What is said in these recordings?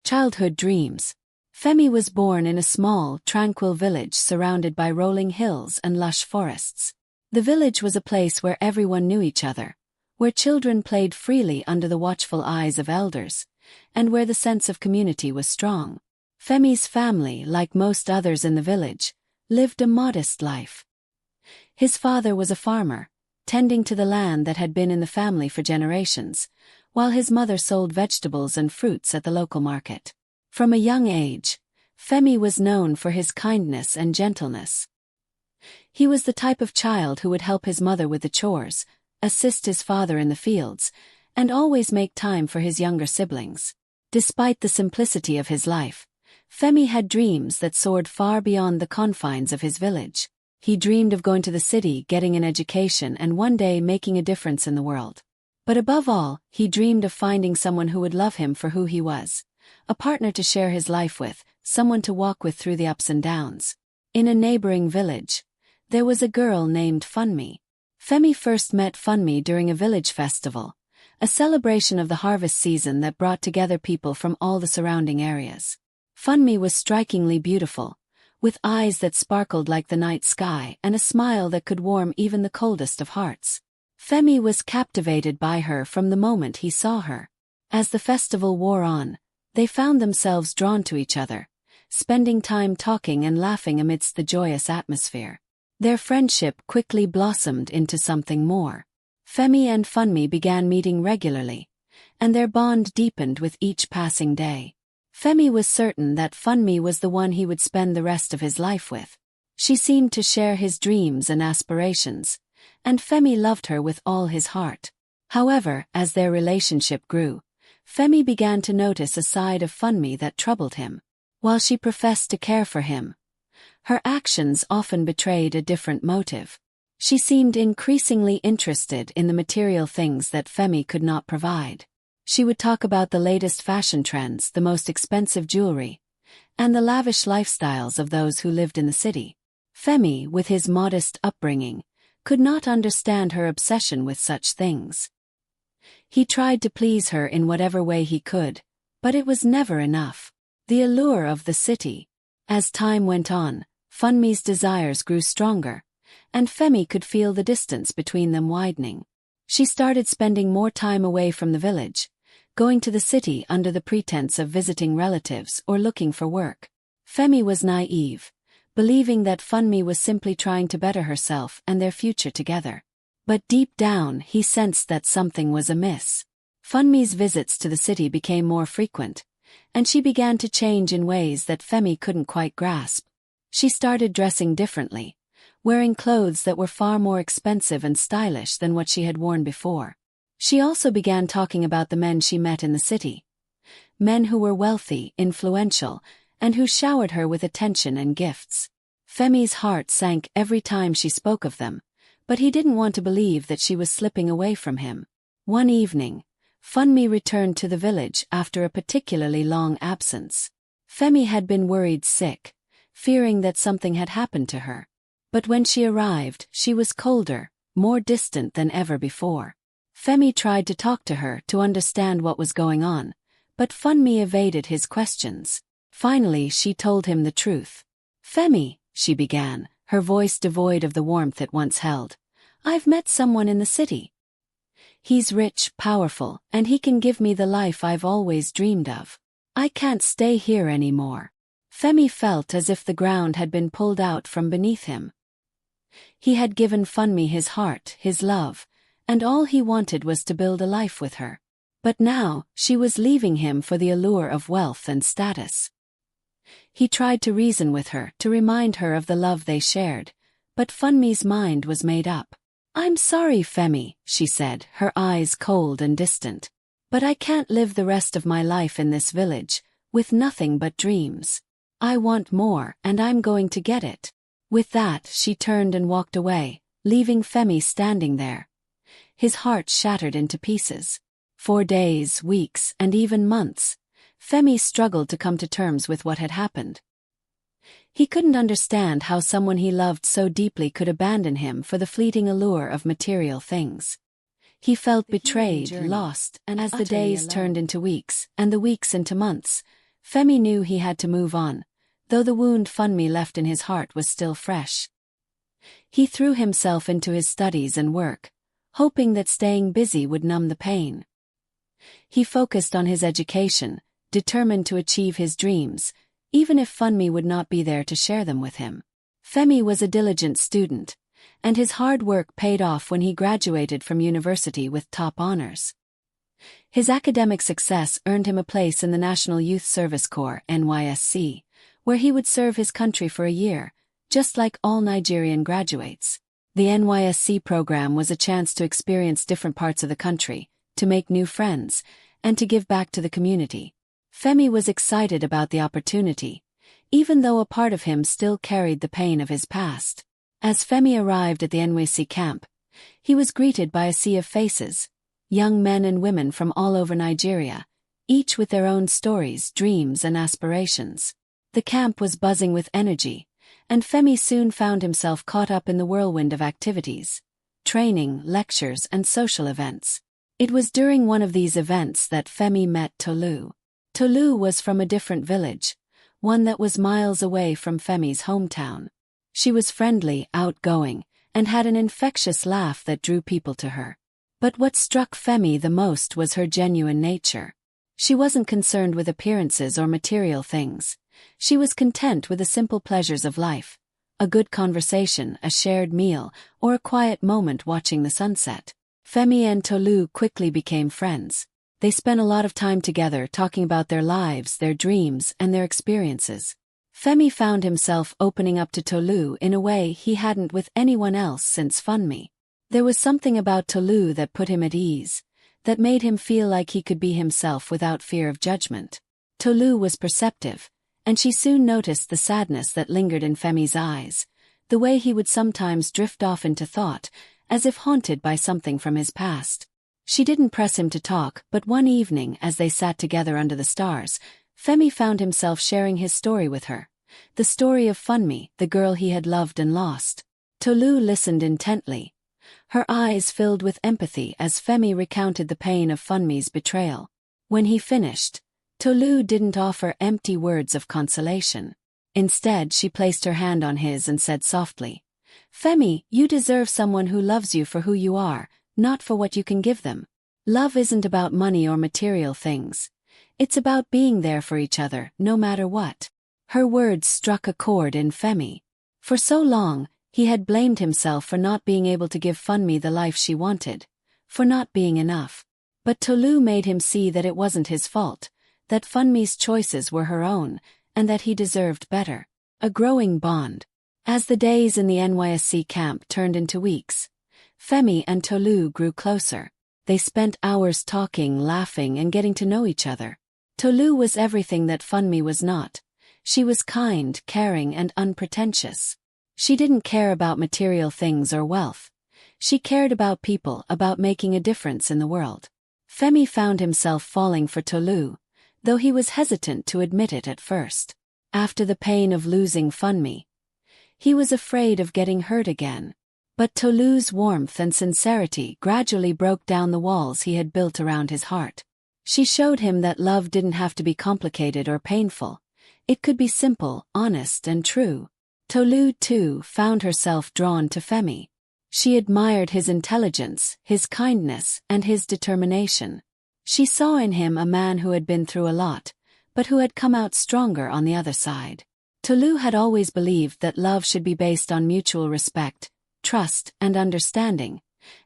Childhood dreams. Femi was born in a small, tranquil village surrounded by rolling hills and lush forests. The village was a place where everyone knew each other, where children played freely under the watchful eyes of elders, and where the sense of community was strong. Femi's family, like most others in the village, lived a modest life. His father was a farmer, tending to the land that had been in the family for generations, while his mother sold vegetables and fruits at the local market. From a young age, Femi was known for his kindness and gentleness. He was the type of child who would help his mother with the chores, assist his father in the fields, and always make time for his younger siblings. Despite the simplicity of his life, Femi had dreams that soared far beyond the confines of his village. He dreamed of going to the city, getting an education, and one day making a difference in the world. But above all, he dreamed of finding someone who would love him for who he was, a partner to share his life with, someone to walk with through the ups and downs. In a neighboring village, there was a girl named Funmi. Femi first met Funmi during a village festival, a celebration of the harvest season that brought together people from all the surrounding areas. Funmi was strikingly beautiful, with eyes that sparkled like the night sky and a smile that could warm even the coldest of hearts. Femi was captivated by her from the moment he saw her. As the festival wore on, they found themselves drawn to each other, spending time talking and laughing amidst the joyous atmosphere. Their friendship quickly blossomed into something more. Femi and Funmi began meeting regularly, and their bond deepened with each passing day. Femi was certain that Funmi was the one he would spend the rest of his life with. She seemed to share his dreams and aspirations, and Femi loved her with all his heart. However, as their relationship grew, Femi began to notice a side of Funmi that troubled him. While she professed to care for him, her actions often betrayed a different motive. She seemed increasingly interested in the material things that Femi could not provide. She would talk about the latest fashion trends, the most expensive jewelry, and the lavish lifestyles of those who lived in the city. Femi, with his modest upbringing, could not understand her obsession with such things. He tried to please her in whatever way he could, but it was never enough. The allure of the city. As time went on, Funmi's desires grew stronger, and Femi could feel the distance between them widening. She started spending more time away from the village, going to the city under the pretense of visiting relatives or looking for work. Femi was naive, believing that Funmi was simply trying to better herself and their future together. But deep down he sensed that something was amiss. Funmi's visits to the city became more frequent, and she began to change in ways that Femi couldn't quite grasp. She started dressing differently, wearing clothes that were far more expensive and stylish than what she had worn before. She also began talking about the men she met in the city. Men who were wealthy, influential, and who showered her with attention and gifts. Femi's heart sank every time she spoke of them, but he didn't want to believe that she was slipping away from him. One evening, Funmi returned to the village after a particularly long absence. Femi had been worried sick, fearing that something had happened to her. But when she arrived, she was colder, more distant than ever before. Femi tried to talk to her to understand what was going on, but Funmi evaded his questions. Finally, she told him the truth. "Femi," she began, her voice devoid of the warmth it once held, "I've met someone in the city. He's rich, powerful, and he can give me the life I've always dreamed of. I can't stay here anymore." Femi felt as if the ground had been pulled out from beneath him. He had given Funmi his heart, his love, and all he wanted was to build a life with her. But now, she was leaving him for the allure of wealth and status. He tried to reason with her, to remind her of the love they shared, but Funmi's mind was made up. "I'm sorry, Femi," she said, her eyes cold and distant. "But I can't live the rest of my life in this village, with nothing but dreams. I want more, and I'm going to get it." With that, she turned and walked away, leaving Femi standing there, his heart shattered into pieces. For days, weeks, and even months, Femi struggled to come to terms with what had happened. He couldn't understand how someone he loved so deeply could abandon him for the fleeting allure of material things. He felt betrayed, lost, and as the days turned into weeks, and the weeks into months, Femi knew he had to move on, though the wound Funmi left in his heart was still fresh. He threw himself into his studies and work, hoping that staying busy would numb the pain. He focused on his education, determined to achieve his dreams, even if Funmi would not be there to share them with him. Femi was a diligent student, and his hard work paid off when he graduated from university with top honors. His academic success earned him a place in the National Youth Service Corps (NYSC), where he would serve his country for a year, just like all Nigerian graduates. The NYSC program was a chance to experience different parts of the country, to make new friends, and to give back to the community. Femi was excited about the opportunity, even though a part of him still carried the pain of his past. As Femi arrived at the NYSC camp, he was greeted by a sea of faces, young men and women from all over Nigeria, each with their own stories, dreams, and aspirations. The camp was buzzing with energy, and Femi soon found himself caught up in the whirlwind of activities, training, lectures, and social events. It was during one of these events that Femi met Tolu. Tolu was from a different village, one that was miles away from Femi's hometown. She was friendly, outgoing, and had an infectious laugh that drew people to her. But what struck Femi the most was her genuine nature. She wasn't concerned with appearances or material things. She was content with the simple pleasures of life, a good conversation, a shared meal, or a quiet moment watching the sunset. Femi and Tolu quickly became friends. They spent a lot of time together talking about their lives, their dreams, and their experiences. Femi found himself opening up to Tolu in a way he hadn't with anyone else since Funmi. There was something about Tolu that put him at ease, that made him feel like he could be himself without fear of judgment. Tolu was perceptive, and she soon noticed the sadness that lingered in Femi's eyes, the way he would sometimes drift off into thought, as if haunted by something from his past. She didn't press him to talk, but one evening as they sat together under the stars, Femi found himself sharing his story with her, the story of Funmi, the girl he had loved and lost. Tolu listened intently, her eyes filled with empathy as Femi recounted the pain of Funmi's betrayal. When he finished, Tolu didn't offer empty words of consolation. Instead, she placed her hand on his and said softly, "Femi, you deserve someone who loves you for who you are, not for what you can give them. Love isn't about money or material things. It's about being there for each other, no matter what." Her words struck a chord in Femi. For so long, he had blamed himself for not being able to give Funmi the life she wanted, for not being enough. But Tolu made him see that it wasn't his fault, that Funmi's choices were her own, and that he deserved better. A growing bond. As the days in the NYSC camp turned into weeks, Femi and Tolu grew closer. They spent hours talking, laughing, and getting to know each other. Tolu was everything that Funmi was not. She was kind, caring, and unpretentious. She didn't care about material things or wealth. She cared about people, about making a difference in the world. Femi found himself falling for Tolu, though he was hesitant to admit it at first. After the pain of losing Funmi, he was afraid of getting hurt again. But Tolu's warmth and sincerity gradually broke down the walls he had built around his heart. She showed him that love didn't have to be complicated or painful. It could be simple, honest, and true. Tolu, too, found herself drawn to Femi. She admired his intelligence, his kindness, and his determination. She saw in him a man who had been through a lot, but who had come out stronger on the other side. Tolu had always believed that love should be based on mutual respect, trust, and understanding,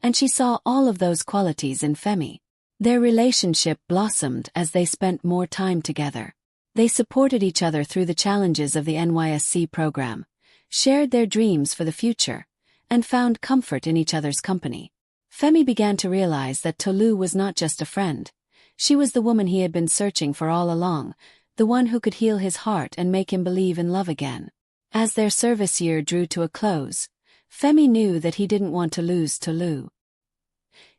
and she saw all of those qualities in Femi. Their relationship blossomed as they spent more time together. They supported each other through the challenges of the NYSC program, shared their dreams for the future, and found comfort in each other's company. Femi began to realize that Tolu was not just a friend. She was the woman he had been searching for all along, the one who could heal his heart and make him believe in love again. As their service year drew to a close, Femi knew that he didn't want to lose Tolu.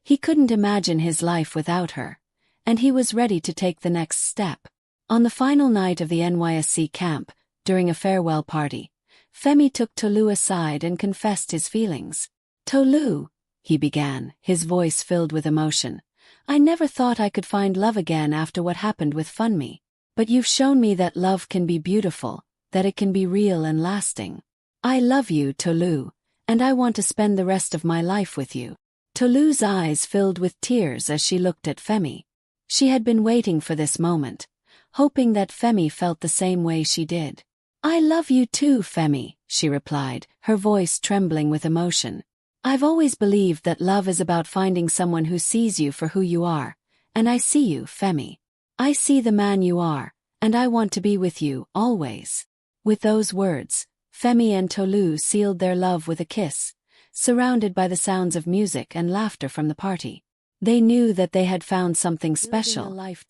He couldn't imagine his life without her, and he was ready to take the next step. On the final night of the NYSC camp, during a farewell party, Femi took Tolu aside and confessed his feelings. "Tolu," he began, his voice filled with emotion, "I never thought I could find love again after what happened with Funmi. But you've shown me that love can be beautiful, that it can be real and lasting. I love you, Tolu, and I want to spend the rest of my life with you." Tolu's eyes filled with tears as she looked at Femi. She had been waiting for this moment, hoping that Femi felt the same way she did. "I love you too, Femi," she replied, her voice trembling with emotion. "I've always believed that love is about finding someone who sees you for who you are, and I see you, Femi. I see the man you are, and I want to be with you, always." With those words, Femi and Tolu sealed their love with a kiss, surrounded by the sounds of music and laughter from the party. They knew that they had found something special,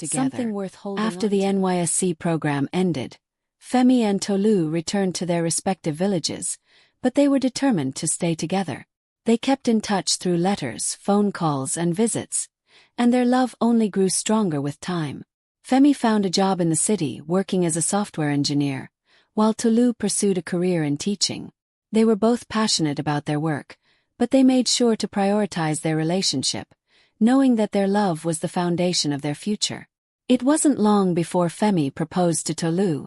something worth holding on to. After the NYSC program ended, Femi and Tolu returned to their respective villages, but they were determined to stay together. They kept in touch through letters, phone calls, and visits, and their love only grew stronger with time. Femi found a job in the city working as a software engineer, while Tolu pursued a career in teaching. They were both passionate about their work, but they made sure to prioritize their relationship, knowing that their love was the foundation of their future. It wasn't long before Femi proposed to Tolu,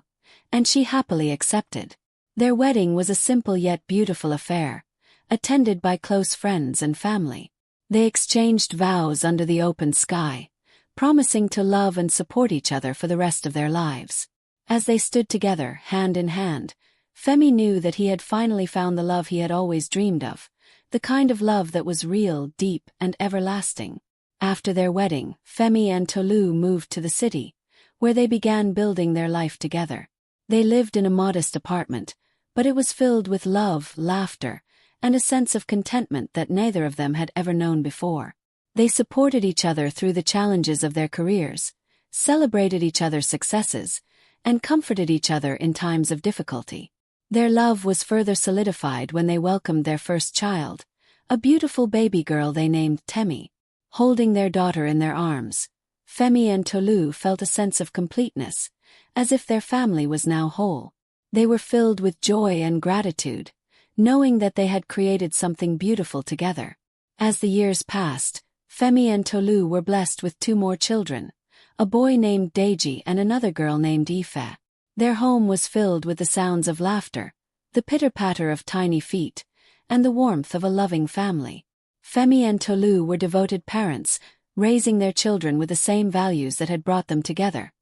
and she happily accepted. Their wedding was a simple yet beautiful affair, attended by close friends and family. They exchanged vows under the open sky, promising to love and support each other for the rest of their lives. As they stood together, hand in hand, Femi knew that he had finally found the love he had always dreamed of, the kind of love that was real, deep, and everlasting. After their wedding, Femi and Tolu moved to the city, where they began building their life together. They lived in a modest apartment, but it was filled with love, laughter, and a sense of contentment that neither of them had ever known before. They supported each other through the challenges of their careers, celebrated each other's successes, and comforted each other in times of difficulty. Their love was further solidified when they welcomed their first child, a beautiful baby girl they named Temi. Holding their daughter in their arms, Femi and Tolu felt a sense of completeness, as if their family was now whole. They were filled with joy and gratitude, knowing that they had created something beautiful together. As the years passed, Femi and Tolu were blessed with 2 more children, a boy named Deji and another girl named Ife. Their home was filled with the sounds of laughter, the pitter-patter of tiny feet, and the warmth of a loving family. Femi and Tolu were devoted parents, raising their children with the same values that had brought them together: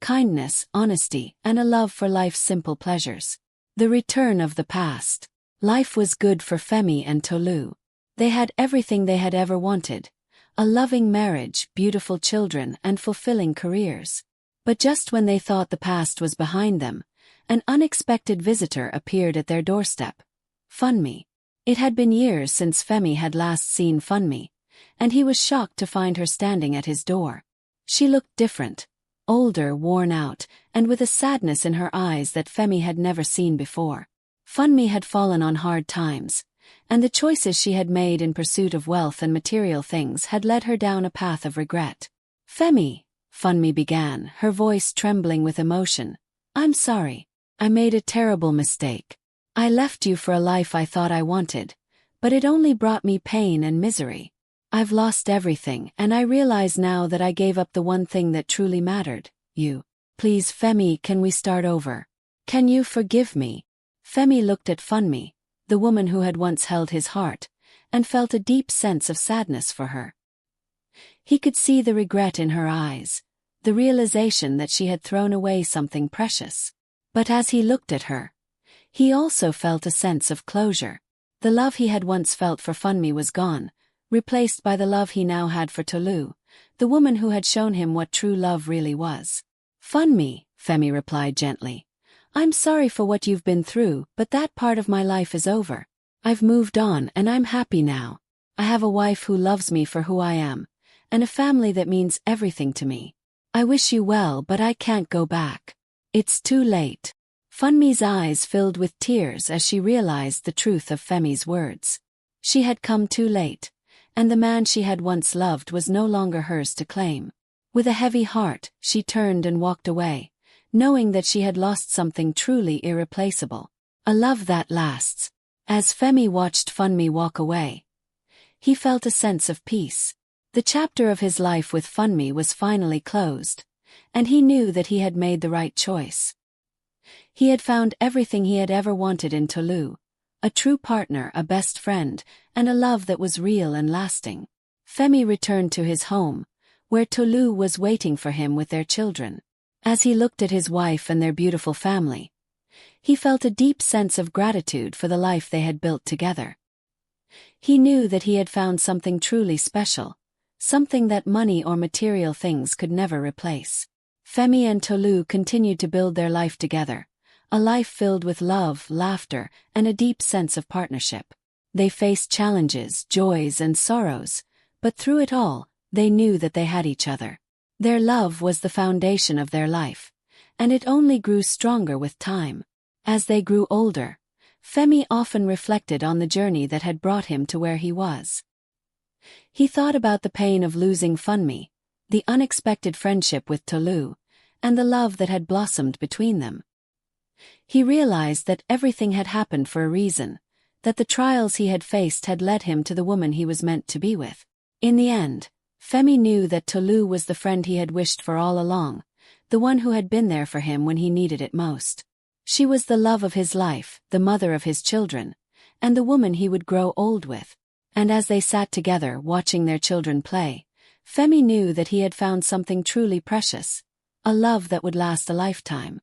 kindness, honesty, and a love for life's simple pleasures. The return of the past. Life was good for Femi and Tolu. They had everything they had ever wanted: a loving marriage, beautiful children, and fulfilling careers. But just when they thought the past was behind them, an unexpected visitor appeared at their doorstep: Funmi. It had been years since Femi had last seen Funmi, and he was shocked to find her standing at his door. She looked different, older, worn out, and with a sadness in her eyes that Femi had never seen before. Funmi had fallen on hard times, and the choices she had made in pursuit of wealth and material things had led her down a path of regret. "Femi," Funmi began, her voice trembling with emotion, "I'm sorry. I made a terrible mistake. I left you for a life I thought I wanted, but it only brought me pain and misery. I've lost everything, and I realize now that I gave up the one thing that truly mattered: you. Please, Femi, can we start over? Can you forgive me?" Femi looked at Funmi, the woman who had once held his heart, and felt a deep sense of sadness for her. He could see the regret in her eyes, the realization that she had thrown away something precious. But as he looked at her, he also felt a sense of closure. The love he had once felt for Funmi was gone, replaced by the love he now had for Tolu, the woman who had shown him what true love really was. "Funmi," Femi replied gently, "I'm sorry for what you've been through, but that part of my life is over. I've moved on and I'm happy now. I have a wife who loves me for who I am, and a family that means everything to me. I wish you well, but I can't go back. It's too late." Funmi's eyes filled with tears as she realized the truth of Femi's words. She had come too late, and the man she had once loved was no longer hers to claim. With a heavy heart, she turned and walked away, knowing that she had lost something truly irreplaceable: a love that lasts. As Femi watched Funmi walk away, he felt a sense of peace. The chapter of his life with Funmi was finally closed, and he knew that he had made the right choice. He had found everything he had ever wanted in Tolu: a true partner, a best friend, and a love that was real and lasting. Femi returned to his home, where Tolu was waiting for him with their children. As he looked at his wife and their beautiful family, he felt a deep sense of gratitude for the life they had built together. He knew that he had found something truly special, something that money or material things could never replace. Femi and Tolu continued to build their life together, a life filled with love, laughter, and a deep sense of partnership. They faced challenges, joys, and sorrows, but through it all, they knew that they had each other. Their love was the foundation of their life, and it only grew stronger with time. As they grew older, Femi often reflected on the journey that had brought him to where he was. He thought about the pain of losing Funmi, the unexpected friendship with Tolu, and the love that had blossomed between them. He realized that everything had happened for a reason, that the trials he had faced had led him to the woman he was meant to be with. In the end, Femi knew that Tolu was the friend he had wished for all along, the one who had been there for him when he needed it most. She was the love of his life, the mother of his children, and the woman he would grow old with. And as they sat together watching their children play, Femi knew that he had found something truly precious, a love that would last a lifetime.